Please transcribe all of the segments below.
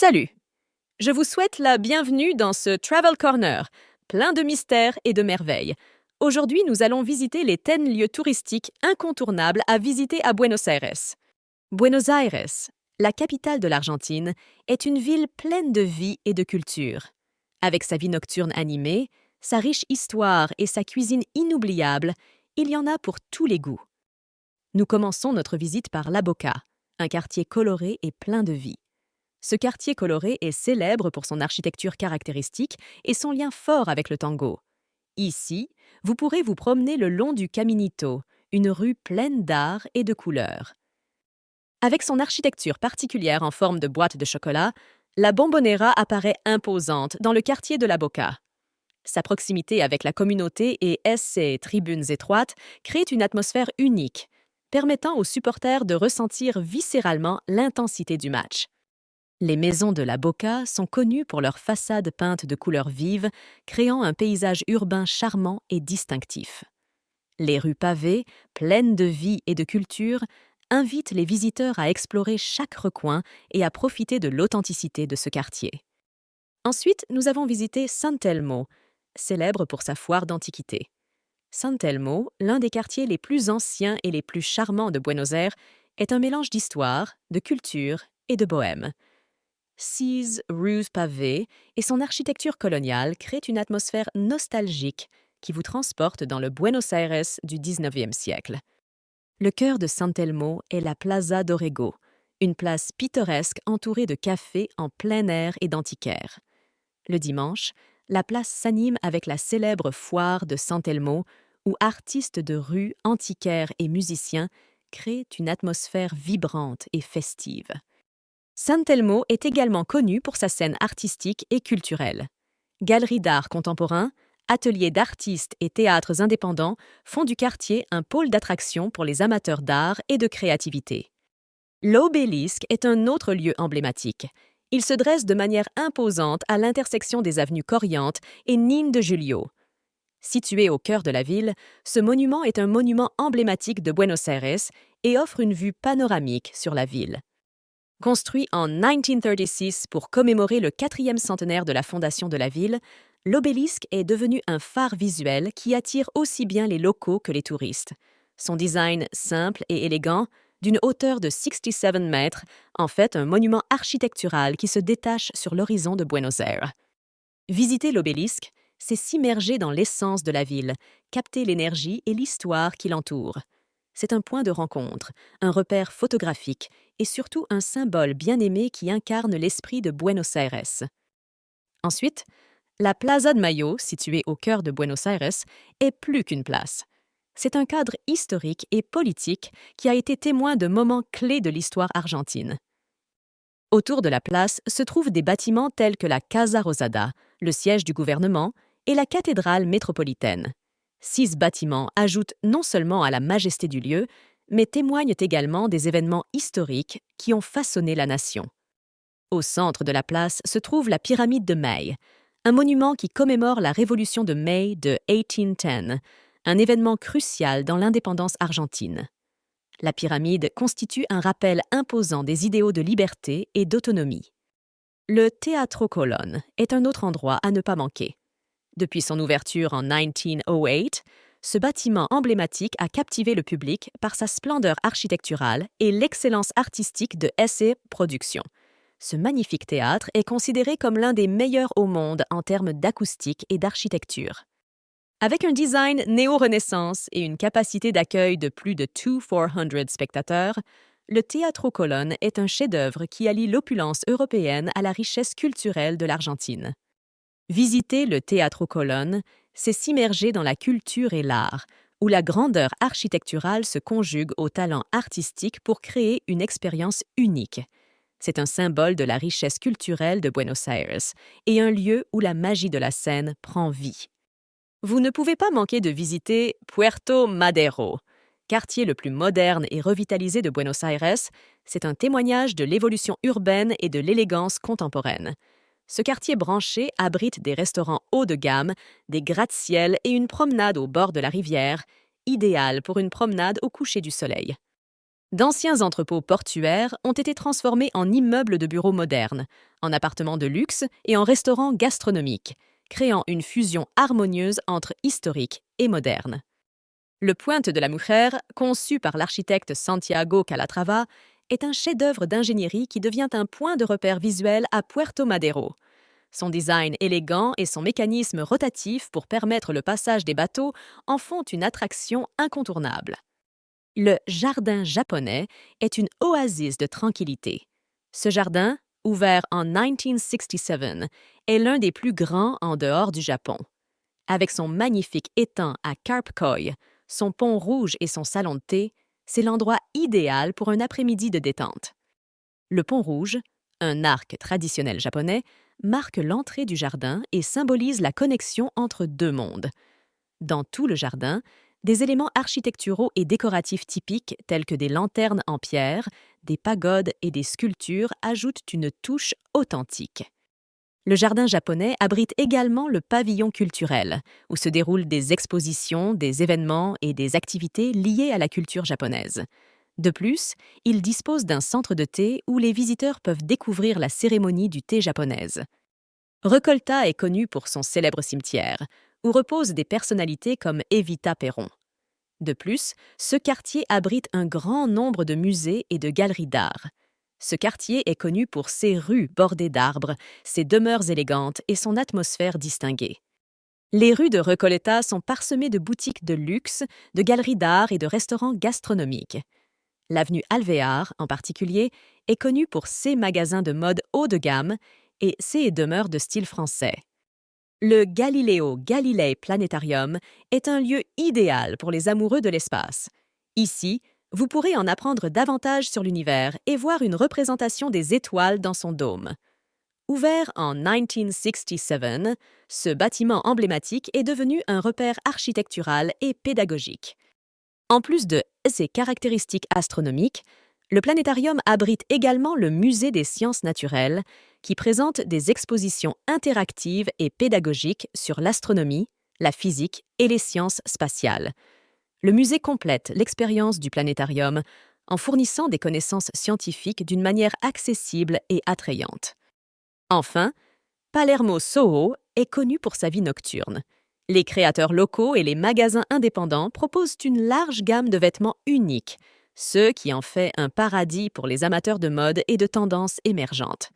Salut! Je vous souhaite la bienvenue dans ce Travel Corner, plein de mystères et de merveilles. Aujourd'hui, nous allons visiter les 10 lieux touristiques incontournables à visiter à Buenos Aires. Buenos Aires, la capitale de l'Argentine, est une ville pleine de vie et de culture. Avec sa vie nocturne animée, sa riche histoire et sa cuisine inoubliable, il y en a pour tous les goûts. Nous commençons notre visite par La Boca, un quartier coloré et plein de vie. Ce quartier coloré est célèbre pour son architecture caractéristique et son lien fort avec le tango. Ici, vous pourrez vous promener le long du Caminito, une rue pleine d'art et de couleurs. Avec son architecture particulière en forme de boîte de chocolat, la Bombonera apparaît imposante dans le quartier de La Boca. Sa proximité avec la communauté et ses tribunes étroites créent une atmosphère unique, permettant aux supporters de ressentir viscéralement l'intensité du match. Les maisons de La Boca sont connues pour leurs façades peintes de couleurs vives, créant un paysage urbain charmant et distinctif. Les rues pavées, pleines de vie et de culture, invitent les visiteurs à explorer chaque recoin et à profiter de l'authenticité de ce quartier. Ensuite, nous avons visité San Telmo, célèbre pour sa foire d'antiquité. San Telmo, l'un des quartiers les plus anciens et les plus charmants de Buenos Aires, est un mélange d'histoire, de culture et de bohème. 6 rues pavées et son architecture coloniale créent une atmosphère nostalgique qui vous transporte dans le Buenos Aires du XIXe siècle. Le cœur de San Telmo est la Plaza Dorrego, une place pittoresque entourée de cafés en plein air et d'antiquaires. Le dimanche, la place s'anime avec la célèbre foire de San Telmo où artistes de rue, antiquaires et musiciens créent une atmosphère vibrante et festive. San Telmo est également connu pour sa scène artistique et culturelle. Galeries d'art contemporain, ateliers d'artistes et théâtres indépendants font du quartier un pôle d'attraction pour les amateurs d'art et de créativité. L'Obélisque est un autre lieu emblématique. Il se dresse de manière imposante à l'intersection des avenues Corrientes et Nine de Julio. Situé au cœur de la ville, ce monument est un monument emblématique de Buenos Aires et offre une vue panoramique sur la ville. Construit en 1936 pour commémorer le 4e centenaire de la fondation de la ville, l'obélisque est devenu un phare visuel qui attire aussi bien les locaux que les touristes. Son design simple et élégant, d'une hauteur de 67 mètres, en fait un monument architectural qui se détache sur l'horizon de Buenos Aires. Visiter l'obélisque, c'est s'immerger dans l'essence de la ville, capter l'énergie et l'histoire qui l'entoure. C'est un point de rencontre, un repère photographique et surtout un symbole bien aimé qui incarne l'esprit de Buenos Aires. Ensuite, la Plaza de Mayo, située au cœur de Buenos Aires, est plus qu'une place. C'est un cadre historique et politique qui a été témoin de moments clés de l'histoire argentine. Autour de la place se trouvent des bâtiments tels que la Casa Rosada, le siège du gouvernement, et la cathédrale métropolitaine. 6 bâtiments ajoutent non seulement à la majesté du lieu, mais témoignent également des événements historiques qui ont façonné la nation. Au centre de la place se trouve la pyramide de May, un monument qui commémore la révolution de mai de 1810, un événement crucial dans l'indépendance argentine. La pyramide constitue un rappel imposant des idéaux de liberté et d'autonomie. Le Teatro Colón est un autre endroit à ne pas manquer. Depuis son ouverture en 1908, ce bâtiment emblématique a captivé le public par sa splendeur architecturale et l'excellence artistique de SE Productions. Ce magnifique théâtre est considéré comme l'un des meilleurs au monde en termes d'acoustique et d'architecture. Avec un design néo-renaissance et une capacité d'accueil de plus de 400 spectateurs, le Teatro Colón est un chef-d'œuvre qui allie l'opulence européenne à la richesse culturelle de l'Argentine. Visiter le Teatro Colón, c'est s'immerger dans la culture et l'art, où la grandeur architecturale se conjugue au talent artistique pour créer une expérience unique. C'est un symbole de la richesse culturelle de Buenos Aires et un lieu où la magie de la scène prend vie. Vous ne pouvez pas manquer de visiter Puerto Madero. Quartier le plus moderne et revitalisé de Buenos Aires, c'est un témoignage de l'évolution urbaine et de l'élégance contemporaine. Ce quartier branché abrite des restaurants haut de gamme, des gratte-ciel et une promenade au bord de la rivière, idéale pour une promenade au coucher du soleil. D'anciens entrepôts portuaires ont été transformés en immeubles de bureaux modernes, en appartements de luxe et en restaurants gastronomiques, créant une fusion harmonieuse entre historique et moderne. Le Puente de la Mujer, conçu par l'architecte Santiago Calatrava, est un chef-d'œuvre d'ingénierie qui devient un point de repère visuel à Puerto Madero. Son design élégant et son mécanisme rotatif pour permettre le passage des bateaux en font une attraction incontournable. Le jardin japonais est une oasis de tranquillité. Ce jardin, ouvert en 1967, est l'un des plus grands en dehors du Japon. Avec son magnifique étang à Carp Koi, son pont rouge et son salon de thé, c'est l'endroit idéal pour un après-midi de détente. Le pont rouge, un arc traditionnel japonais, marque l'entrée du jardin et symbolise la connexion entre deux mondes. Dans tout le jardin, des éléments architecturaux et décoratifs typiques tels que des lanternes en pierre, des pagodes et des sculptures ajoutent une touche authentique. Le jardin japonais abrite également le pavillon culturel, où se déroulent des expositions, des événements et des activités liées à la culture japonaise. De plus, il dispose d'un centre de thé où les visiteurs peuvent découvrir la cérémonie du thé japonaise. Recolta est connu pour son célèbre cimetière, où reposent des personnalités comme Evita Peron. De plus, ce quartier abrite un grand nombre de musées et de galeries d'art. Ce quartier est connu pour ses rues bordées d'arbres, ses demeures élégantes et son atmosphère distinguée. Les rues de Recoleta sont parsemées de boutiques de luxe, de galeries d'art et de restaurants gastronomiques. L'avenue Alvear, en particulier, est connue pour ses magasins de mode haut de gamme et ses demeures de style français. Le Galileo Galilei Planetarium est un lieu idéal pour les amoureux de l'espace. Ici, vous pourrez en apprendre davantage sur l'univers et voir une représentation des étoiles dans son dôme. Ouvert en 1967, ce bâtiment emblématique est devenu un repère architectural et pédagogique. En plus de ses caractéristiques astronomiques, le planétarium abrite également le Musée des sciences naturelles, qui présente des expositions interactives et pédagogiques sur l'astronomie, la physique et les sciences spatiales. Le musée complète l'expérience du planétarium en fournissant des connaissances scientifiques d'une manière accessible et attrayante. Enfin, Palermo Soho est connu pour sa vie nocturne. Les créateurs locaux et les magasins indépendants proposent une large gamme de vêtements uniques, ce qui en fait un paradis pour les amateurs de mode et de tendances émergentes.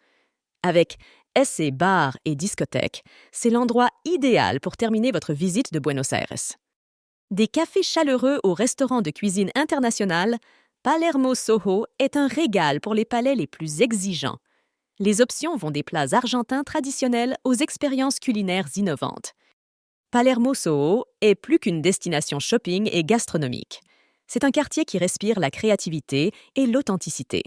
Avec SC Bar et discothèque, c'est l'endroit idéal pour terminer votre visite de Buenos Aires. Des cafés chaleureux au restaurant de cuisine internationale, Palermo Soho est un régal pour les palais les plus exigeants. Les options vont des plats argentins traditionnels aux expériences culinaires innovantes. Palermo Soho est plus qu'une destination shopping et gastronomique. C'est un quartier qui respire la créativité et l'authenticité.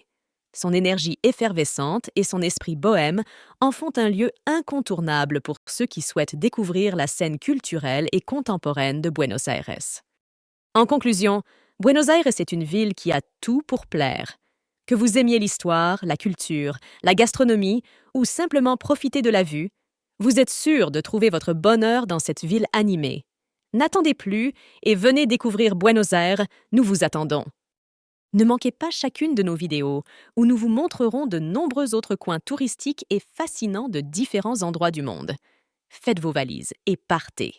Son énergie effervescente et son esprit bohème en font un lieu incontournable pour ceux qui souhaitent découvrir la scène culturelle et contemporaine de Buenos Aires. En conclusion, Buenos Aires est une ville qui a tout pour plaire. Que vous aimiez l'histoire, la culture, la gastronomie ou simplement profiter de la vue, vous êtes sûr de trouver votre bonheur dans cette ville animée. N'attendez plus et venez découvrir Buenos Aires, nous vous attendons. Ne manquez pas chacune de nos vidéos où nous vous montrerons de nombreux autres coins touristiques et fascinants de différents endroits du monde. Faites vos valises et partez.